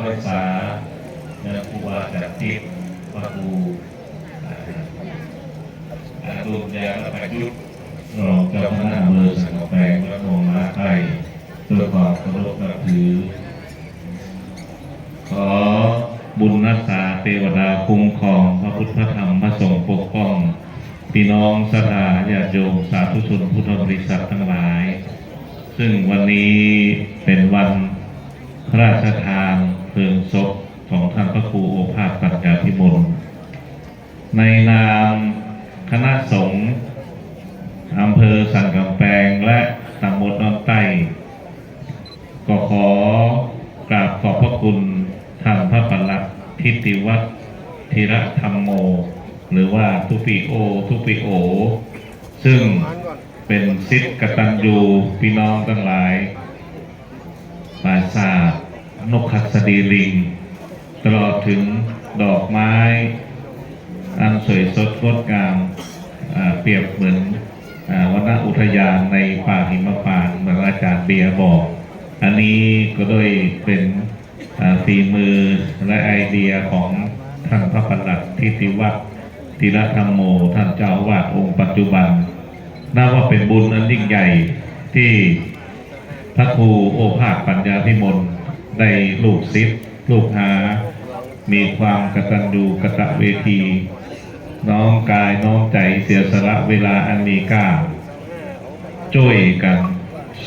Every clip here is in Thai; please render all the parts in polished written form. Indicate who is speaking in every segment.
Speaker 1: รักษาครูบาจักทิพย์พระครูตุลยาและประยุทธ์รองเจ้าคณะอำเภอสันกำแพงและมงลาไทยด้วยความเคารพนับถือขอบุญรักษาเทวดาคุ้มครองพระพุทธพระธรรมพระสงฆ์ปกป้องพี่น้องศรัทธาญาติโยมสาธุชนพุทธบริษัททั้งหลายซึ่งวันนี้เป็นวันพระราชทานเพลิงศพของท่านพระครูโอภาสปัญญาภิมลในนามคณะสงฆ์อำเภอสันกำแพงและตำบลน้ำใต้ก็ขอกราบขอบพระคุณท่านพระปลัดทิติวัฒน์ธีรธรรมโมหรือว่าทุปิโอซึ่งเป็นศิษย์กตัญญูพี่น้องทั้งหลายปราสาทนกหัสดีลิงตลอดถึงดอกไม้อันสวยสดงดงามเปรียบเหมือนวนอุทยานในป่าหิมพานต์เหมือนอาจารย์เบียร์บอกอันนี้ก็โดยเป็นฝีมือและไอเดียของท่านพระปลัดทิติวัฒน์ธีรธรรมโมท่านเจ้าอาวาสองค์ปัจจุบันนับว่าเป็นบุญอันยิ่งใหญ่ที่พระครูโอภาสปัญญาภิมลได้ลูกศิษย์ลูกหามีความกตัญญูกตเวทีน้อมกายน้อมใจเสียสละเวลาอันมีค่าช่วยกัน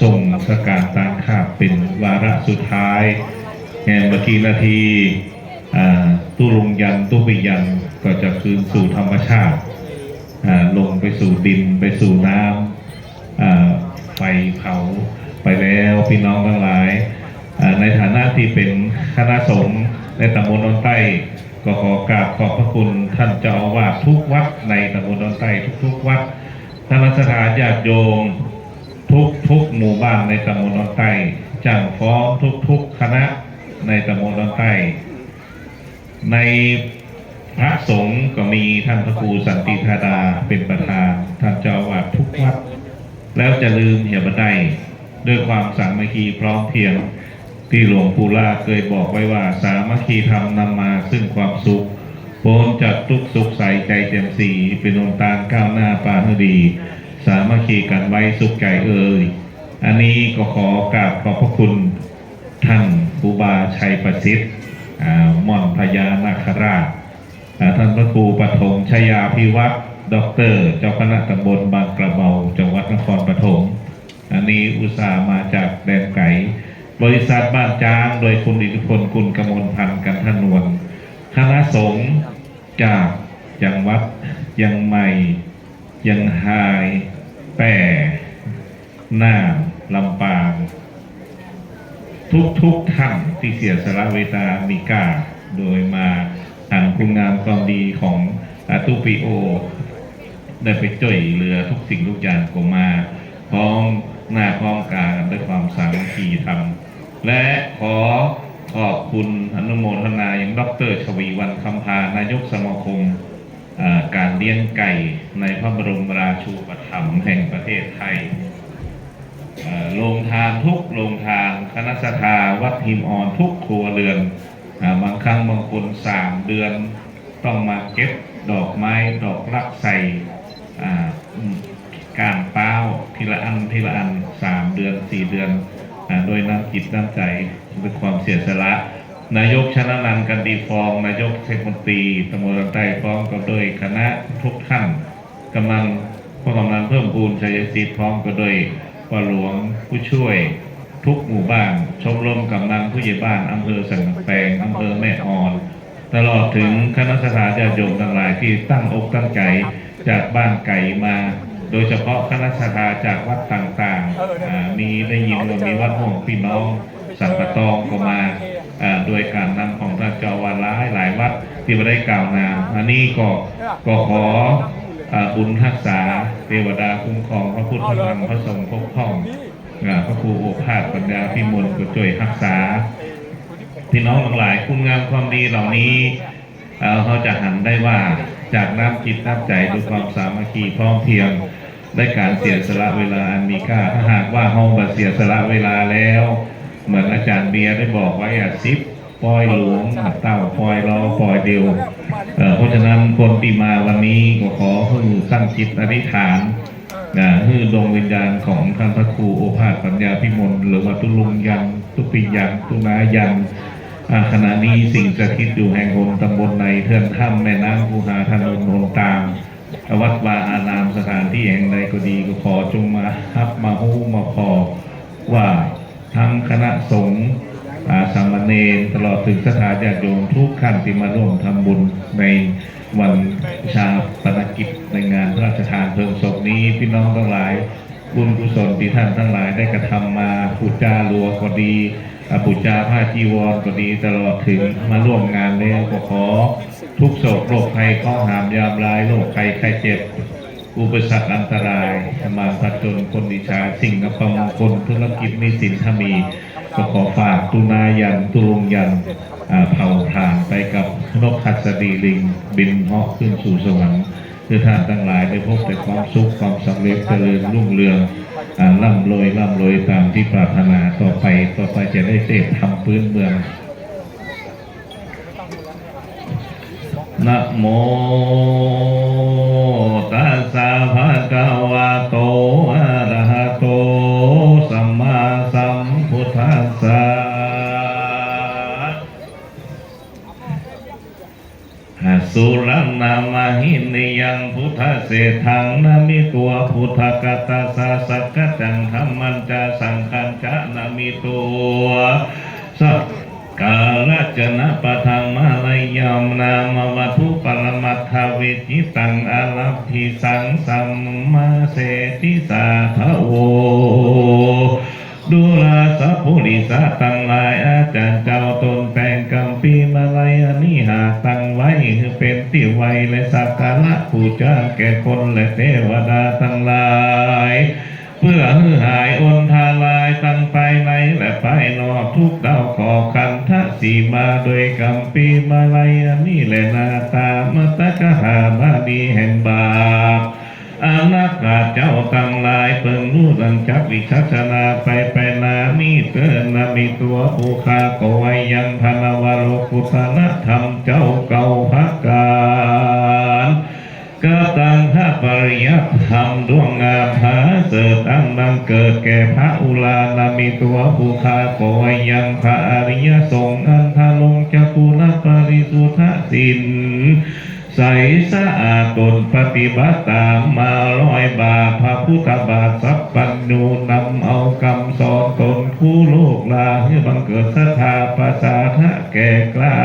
Speaker 1: ส่งสการตามข้าเป็นวาระสุดท้ายแห่งเมื่อกี้นาทีตู้ลงยันตู้ปิยันก็จะคืนสู่ธรรมชาติลงไปสู่ดินไปสู่น้ำไฟเผาไปแล้วพี่น้องทั้งหลายในฐานะที่เป็นคณะสงฆ์ในตำบลดอนใต้ก็ขอกราบขอบพระคุณท่านเจ้าอาวาสทุกวัดในตำบลดอนใต้ทุกวัดท่านรัชทานญาติโยมทุกหมู่บ้านในตำบลดอนใต้จ้างฟ้องทุกคณะในตำบลดอนใต้ในพระสงฆ์ก็มีท่านพระครูสันติธาดาเป็นประธานท่านเจ้าอาวาสทุกวัดแล้วจะลืมเหตุบันไดด้วยความสามัคคีพร้อมเพรียงที่หลวงปู่ล่าเคยบอกไว้ว่าสามัคคีธรรมนำมาซึ่งความสุขพ้นจากทุกสุขใสใจแจ่มสีเป็นองค์ตาก้าวหน้าปาณดีสามัคคีกันไว้สุขใจอันนี้ก็ขอกราบขอบพระคุณท่านครูบาชัยประสิทธิ์ม่อนพญานาคราชท่านพระครูปฐมชยาภิวัตรด็อกเตอร์เจ้าคณะตำบลบางกระเบาจังหวัดนครปฐมอันนี้อุตส่าห์มาจากแดนไก่บริษัทบ้านจ้างโดยคุณอิทธิพลกุลกมลพันธ์กันทนวลคณะสงฆ์จากจังหวัดยังใหม่ยังหายแป่น่านลำปางทุกท่านที่เสียสละเวลามีค่าโดยมาอ่านคุณงามความดีของทุปิโอได้ไปจ่วยเหลือทุกสิ่งทุกอย่างก็มาพร้อมหน้าพร้อมกากันด้วยความสามัคคีธรรมและขอขอบคุณอนุโมทนาอย่างดร.ชวีวรรณคำพานายกสมาคมการเลี้ยงไก่ในพระบรมราชูปถัมภ์แห่งประเทศไทยโรงทานทุกโรงทานคณะสัตยาวัดพิมพ์อ่อนทุกครัวเรือนบางครั้งบางคน3 เดือนต้องมาเก็บดอกไม้ดอกรักใส่การเป้าทีละอัน3 เดือน 4 เดือนโดยน้ำจิตน้ำใจด้วยความเสียสละนายกชนะนันท์กันดีฟองนายกเทศมนตรีตำบลดอนใต้พร้อมกับโดยคณะทุกท่านกำลังเพิ่มพูนชัยศิษย์พร้อมกับโดยพ่อหลวงผู้ช่วยทุกหมู่บ้านชมรมกำนันผู้ใหญ่บ้านอำเภอสันกำแพงอำเภอแม่ออนตลอดถึงคณะสัตยาญาติโยมทั้งหลายที่ตั้งอกตั้งใจจากบ้านไก่มาโดยเฉพาะคณะสัตยาจากวัดต่างๆมีได้ยินว่ามีวัดห่วงพี่น้องสัมปตองก็มาโดยการนำของท่านเจ้าอาวาสหลายวัดที่มาได้กล่าวนามอันนี้ก็ขอบุญรักษาเทวดาคุ้มครองพระพุทธพระธรรมพระสงฆ์ปกป้องพระครูโอภาสปัญญาภิมลก็ช่วยรักษาพี่น้องทั้งหลายคุณงามความดีเหล่านี้เขาจะหันได้ว่าจากน้ำจิตน้ำใจด้วยความสามัคคีพร้อมเพรียงได้การเสียสละเวลาอันมีค่าถ้าหากว่าเขาเสียสละเวลาแล้วเหมือนอาจารย์เบียร์ได้บอกไว้10 ปอยหลวงเต่าปอยล้อปอยเดียวเพราะฉะนั้นคนที่มาวันนี้ก็ขอให้ตั้งจิตอธิษฐานให้ดวงวิญญาณของท่านพระครูโอภาสปัญญาพิมลหรือว่าตุลุงยันตุปิยันตุนายันขณะนี้สิ่งสถิตอยู่แห่งหนตำบลในเทือนถ้ำแม่น้ำคูหาถนนหนตามวัดวาอารามสถานที่แห่งใดก็ดีก็ขอจงมาฮับมาฮู้มาพอว่าทั้งคณะสงฆ์สามเณรตลอดถึงสถานญาติโยมทุกท่านที่มาร่วมทำบุญในวันชาปนกิจในงานพระราชทานเพลิงศพนี้พี่น้องทั้งหลายบุญกุศลที่ท่านทั้งหลายได้กระทำมาปุจจาลัวก็ดีปุจจาผ้าจีวรก็ดีตลอดถึงมาร่วมงานแล้วก็ขอทุกโศกโรคภัยข้อหามยามร้ายโรคภัยไข้เจ็บอุปสรรคอันตรายมาผจญคนดิชาสิ่งอัปมงคลธุรกิจนิสินถ้ามีก็ขอฝากตุนายันตุลงยันเผาผ่านไปกับนกขัดสดีลิงบินเหาะขึ้นสู่สวรรค์คือท่านทั้งหลายได้พบแต่ความสุขความสำเร็จเจริญรุ่งเรืองร่ำรวยตามที่ปรารถนาต่อไปจะได้เสพทำพื้นเมืองนะโมตัสสะภะคะวะโตอะระหะโตสัมมาสัมพุทธัสสะสุรังนามหินิยังพุทธเสถังนามิตัวพุทธกัตตาสะสักจังธรรมันจะสังขัญจะนามิตัวสักกาลจนะปะทังมาลายามนามวัตถุปรมัตถวิจิตังอาลัพพิสังสัมมาเสติสาทโวดูลาสัพพุริสะตั้งหลายอาจารย์เจ้าตนแต่งกัมปีมาลายนิหาตั้งไว้คือเป็นติไวและสักการะผู้จ้าแก่คนและเทวดาทั้งหลายเพื่อให้หายอนทาลายตั้งไปในและไปนอกทุกดาวขอคันทะสีมาโดยกัมปีมาลายนี่แหละนาตามตะกหาบาดีแห่งบาปอานักขาเจ้าตั้งหลายเพิ่งรู้ดังจักวิชัชนาไปนามีเตือนนามีตัวผู้คาก็ไว้ยังพนาวโรกุตนะธรรมเจ้าเก่าพักการก็ตั้งพระปริยัติธรรมดวงงามผาเสดตั้งบังเกิดแก่พระอุลานามีตัวผู้คาก็ไว้ยังพระอริยสงฆ์อันทาลงจักุลปริสุทธสินใสสะอาดตนปฏิบัติตามมาร้อยบาทพระพุทธบาทสัพพัญญูนำเอาคำสอนตนผู้โลกลาให้บังเกิดศรัทธาประสาทะแก่กล้า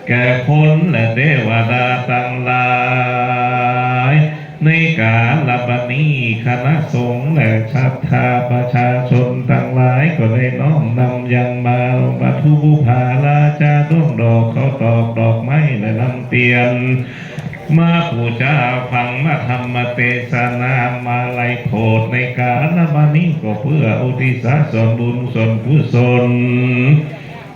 Speaker 1: แก่คนและเทวดาทั้งหลายในกาลบัดนี้คณะสงฆ์และศรัทธาประชาชนทั้งหลายก็ได้น้อมนำยังมาบัตุบุภาลาจาดวงดอกเขาตอกดอกไม้และลำเตียนมาปูชาฟังมาธรรมเทศนามาไล่โพดในกาลบัดนี้ก็เพื่ออุทิศส่วนบุญส่วนกุศล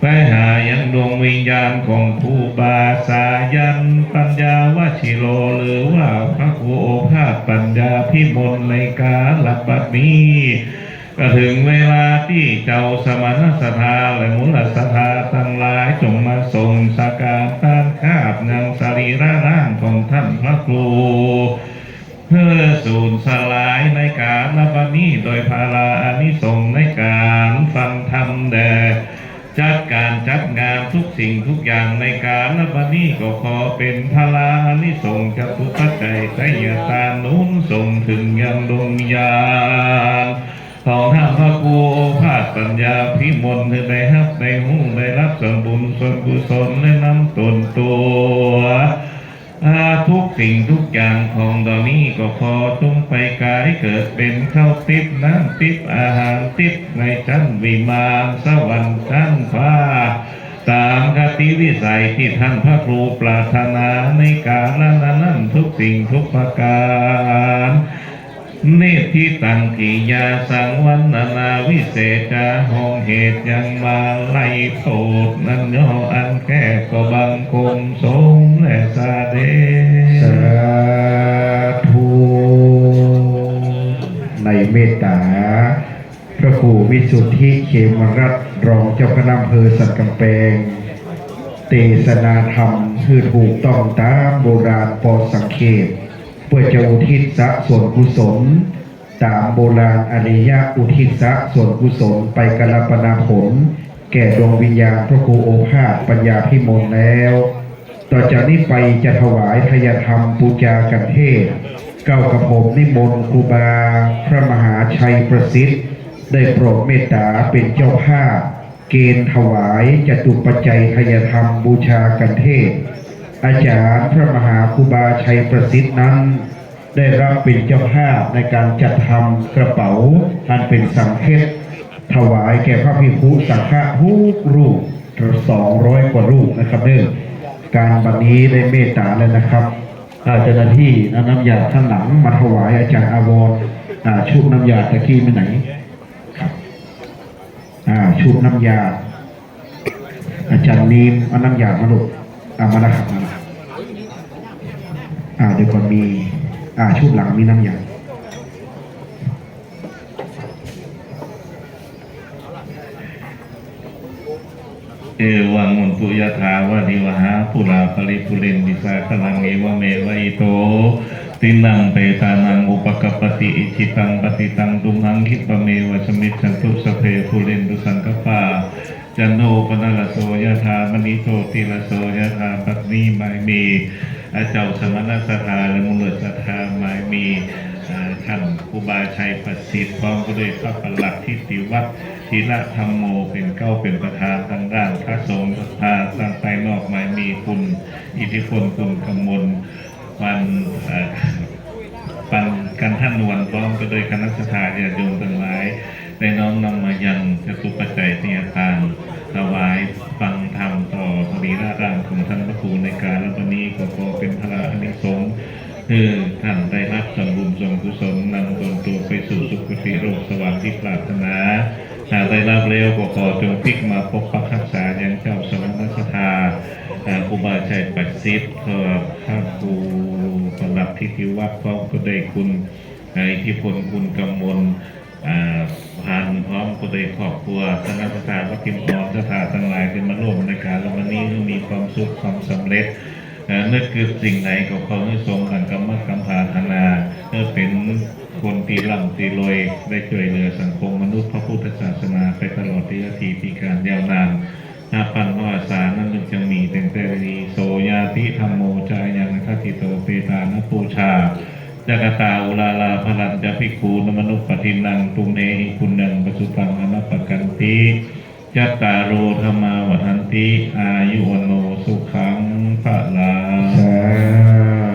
Speaker 1: ไปหายังดวงวิญญาณของครูบาสายันปัญญาวชิโรหรือว่าพระครูโอภาสปัญญาพิมลในกาลบัดนี้ก็ถึงเวลาที่เจ้าสมณสถาและมูลสถาทั้งหลายจงมาส่งสักการะต้านคาบนางสรีระร่างของท่านพระครูเพื่อสูญสลายในกาลบัดนี้โดยภาราอานิสงส์ในการฟังธรรมแด่จัดการจัดงานทุกสิ่งทุกอย่างในการและบัดนี้ก็ขอเป็นพลานิสงส์จากทุกปัจจัยไตยตานุนส่งถึงยังดวงญาณของท่านพระครูโอภาสปัญญาพิมลที่ได้รับได้หูได้รับส่วนบุญส่วนกุศลและนำตนตัวทุกสิ่งทุกอย่างของตอนนี้ก็ขอจงไปกายเกิดเป็นข้าวทิพย์น้ำทิพย์อาหารทิพย์ในชั้นวิมานสวรรค์ชั้นฟ้าตามคติวิสัยที่ท่านพระครูปรารถนาในกาลนั้นทุกสิ่งทุกประการเนติตังกิยาสังวันนาวิเศษจาห้องเหตุยังมาไล่โทษนั้นย่ออันแค่ก็บังคมสงและสาเดสาธุในเมตตาพระครูวิสุทธิเขมรัตน์
Speaker 2: รองเจ้าคณะอำเภอสันกำแพงเทศนาธรรมคือถูกต้องตามโบราณปอสังเขปเพื่อจะอุทิศส่วนกุศลตามโบราณอริยะอุทิศส่วนกุศลไปกลปนาผลแก่ดวงวิญญาณพระครูโอภาสปัญญาพิมลแล้ว ต่อจากนี้ไปจะถวายทายธรรมปูจากันเทศเก้ากระผมนิมนต์ครูบาพระมหาชัยประสิทธิ์ได้โปรดเมตตาเป็นเจ้าภาพเกณฑ์ถวายจตุปัจจัยทายธรรมบูชากันเทศอาจารย์พระมหาครูบาชัยประสิทธิ์นั้นได้รับเป็นเจ้าภาพในการจัดทำกระเป๋าอันเป็นสังฆทานถวายแก่พระภิกษุสังฆะทุกรูป200 กว่ารูปนะครับเด้อการบัดนี้ได้เมตตาแล้วนะครับเจ้าหน้าที่น้ำยาข้างหลังมาถวายอาจารย์อาวรชุบน้ำยาตะกี้ไปไหนครับชุบน้ำยาอาจารย์นีมเอาน้ำยามาลูกมาแล้วครับมาเดี๋ยวก่อนมีชุบหลังมีน้ำยา
Speaker 1: เอวังมุนตุยถาวะนิวหาปุราปริปุเรนติสาคลังเอวเมวะอิโตตินังเปตานังอุปกปปติอิจิตังปฏิตังตุมังคิปะเมวะสมิจฉันตุสเพปุเรนตุสังกปาจันโนปนลโสยถามณิโตติลโสยถาปัตนีไมมีอาเจ้าสมณสถาและมุลสถาไมมีท่านครูบาชัยประสิทธิ์พร้อมด้วยพระประหลัดทิติวัฒน์ธีระธรรมโมเป็นเป็นประธานทางด้านพระสงฆ์สภาต่างไปนอกหมายมีคุณอิทธิพลคุณกำมลปันกันท่านนวลพร้อมก็โดยคณะสัตยาโยมทั้งหลายได้น้อมนำมายังจตุปัจจัยเนียทานถวายฟังธรรมต่อสรีระร่างของท่านพระครูในการและวันนี้ก็ขอเป็นพระอานิสงส์คือท่านได้รับส่วนบุญส่วนกุศลนำตนตัวไปสู่สุคติโลกสวรรค์ที่ปรารถนาหากได้รับแล้วก็ขอจงพลิกมาปกปักรักษาอย่างเจ้าสมณสถาครูบาชัยประสิทธิ์พระครูประหลัดทิติวัฒน์พร้อมก็ได้คุณอิทธิพลคุณกำมลผ่านพร้อมก็ได้ครอบครัวคณะสัตยาวัดทิมพรสถาทั้งหลายเป็นมาร่วมในการและวันนี้มีความสุขความสำเร็จนึกคือสิ่งไหนก็ขอให้ทรงกันกรรมกรรมภาธนาเพื่อเป็นคนตีหลังตีรวยได้ช่วยเหลือสังคมมนุษย์พระพุทธศาสนาไปตลอดที่การยาวนานปัญญาสารนั้นจึงมีเป็นเตรีโสยาธิธรรมโมจายังคติโตเปตานปูชาจักตาอุลาลาพลัญจะภิกขุนมนุปปฏินังตุเนหิคุณังปสุตังอนัปปกันติจัตตารโอธรรมาวัฏันติอายุวโนสุขังภะลัง